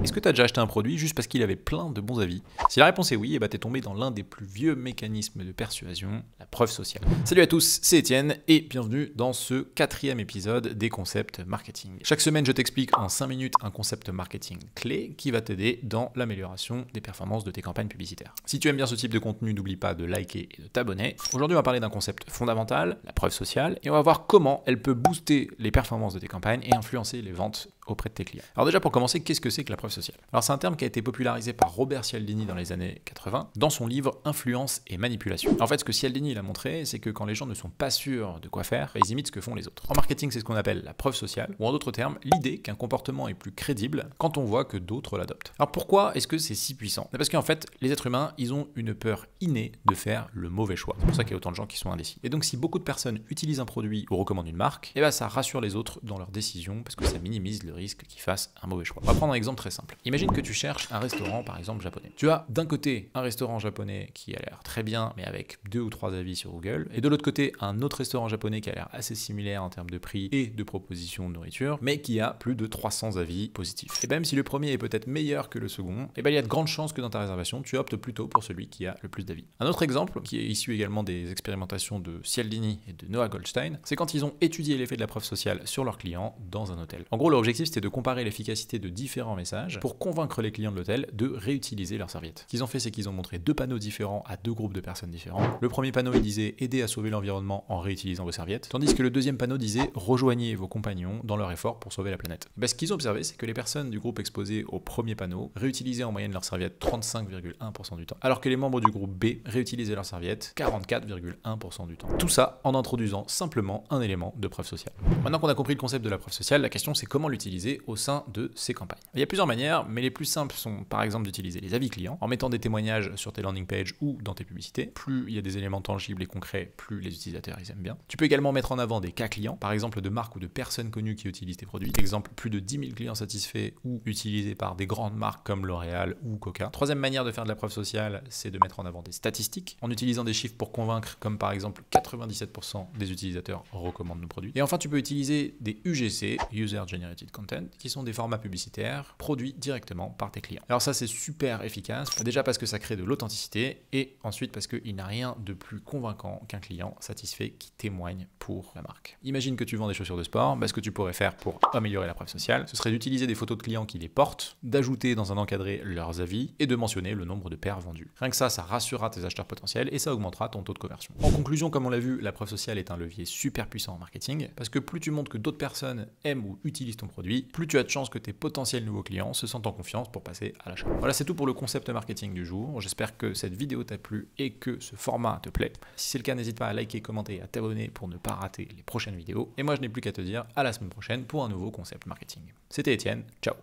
Est-ce que tu as déjà acheté un produit juste parce qu'il avait plein de bons avis? Si la réponse est oui, et bah t'es tombé dans l'un des plus vieux mécanismes de persuasion, la preuve sociale. Salut à tous, c'est Étienne et bienvenue dans ce 4e épisode des concepts marketing. Chaque semaine, je t'explique en 5 minutes un concept marketing clé qui va t'aider dans l'amélioration des performances de tes campagnes publicitaires. Si tu aimes bien ce type de contenu, n'oublie pas de liker et de t'abonner. Aujourd'hui, on va parler d'un concept fondamental, la preuve sociale, et on va voir comment elle peut booster les performances de tes campagnes et influencer les ventes auprès de tes clients. Alors déjà, pour commencer, qu'est-ce que c'est que la preuve sociale? Alors c'est un terme qui a été popularisé par Robert Cialdini dans les années 80 dans son livre Influence et manipulation. En fait, ce que Cialdini il a montré, c'est que quand les gens ne sont pas sûrs de quoi faire, ils imitent ce que font les autres. En marketing, c'est ce qu'on appelle la preuve sociale, ou en d'autres termes, l'idée qu'un comportement est plus crédible quand on voit que d'autres l'adoptent. Alors pourquoi est-ce que c'est si puissant? Parce qu'en fait, les êtres humains, ils ont une peur innée de faire le mauvais choix. C'est pour ça qu'il y a autant de gens qui sont indécis. Et donc si beaucoup de personnes utilisent un produit ou recommandent une marque, et ben ça rassure les autres dans leurs décisions parce que ça minimise le risque qu'ils fassent un mauvais choix. On va prendre un exemple très simple. Imagine que tu cherches un restaurant, par exemple, japonais. Tu as d'un côté un restaurant japonais qui a l'air très bien, mais avec 2 ou 3 avis sur Google, et de l'autre côté, un autre restaurant japonais qui a l'air assez similaire en termes de prix et de propositions de nourriture, mais qui a plus de 300 avis positifs. Et même si le premier est peut-être meilleur que le second, et ben il y a de grandes chances que dans ta réservation, tu optes plutôt pour celui qui a le plus d'avis. Un autre exemple, qui est issu également des expérimentations de Cialdini et de Noah Goldstein, c'est quand ils ont étudié l'effet de la preuve sociale sur leurs clients dans un hôtel. En gros, leur objectif, c'était de comparer l'efficacité de différents messages pour convaincre les clients de l'hôtel de réutiliser leurs serviettes. Ce qu'ils ont fait, c'est qu'ils ont montré 2 panneaux différents à 2 groupes de personnes différents. Le premier panneau, il disait « Aider à sauver l'environnement en réutilisant vos serviettes », tandis que le deuxième panneau disait « Rejoignez vos compagnons dans leur effort pour sauver la planète ». Ce qu'ils ont observé, c'est que les personnes du groupe exposé au premier panneau réutilisaient en moyenne leurs serviettes 35,1% du temps, alors que les membres du groupe B réutilisaient leurs serviettes 44,1% du temps. Tout ça en introduisant simplement un élément de preuve sociale. Maintenant qu'on a compris le concept de la preuve sociale, la question c'est comment l'utiliser au sein de ces campagnes. Il y a plusieurs manières, mais les plus simples sont par exemple d'utiliser les avis clients en mettant des témoignages sur tes landing pages ou dans tes publicités. Plus il y a des éléments tangibles et concrets, plus les utilisateurs ils aiment bien. Tu peux également mettre en avant des cas clients, par exemple de marques ou de personnes connues qui utilisent tes produits. Exemple, plus de 10 000 clients satisfaits ou utilisés par des grandes marques comme L'Oréal ou Coca. Troisième manière de faire de la preuve sociale, c'est de mettre en avant des statistiques en utilisant des chiffres pour convaincre, comme par exemple 97% des utilisateurs recommandent nos produits. Et enfin, tu peux utiliser des UGC, User Generated Content, qui sont des formats publicitaires produits directement par tes clients. Alors ça, c'est super efficace, déjà parce que ça crée de l'authenticité et ensuite parce qu'il n'y a rien de plus convaincant qu'un client satisfait qui témoigne pour la marque. Imagine que tu vends des chaussures de sport, ce que tu pourrais faire pour améliorer la preuve sociale, ce serait d'utiliser des photos de clients qui les portent, d'ajouter dans un encadré leurs avis et de mentionner le nombre de paires vendues. Rien que ça rassurera tes acheteurs potentiels et ça augmentera ton taux de conversion. En conclusion, comme on l'a vu, la preuve sociale est un levier super puissant en marketing parce que plus tu montres que d'autres personnes aiment ou utilisent ton produit, plus tu as de chances que tes potentiels nouveaux clients se sentent en confiance pour passer à l'achat. Voilà, c'est tout pour le concept marketing du jour. J'espère que cette vidéo t'a plu et que ce format te plaît. Si c'est le cas, n'hésite pas à liker, commenter et à t'abonner pour ne pas rater les prochaines vidéos. Et moi, je n'ai plus qu'à te dire à la semaine prochaine pour un nouveau concept marketing. C'était Étienne, ciao.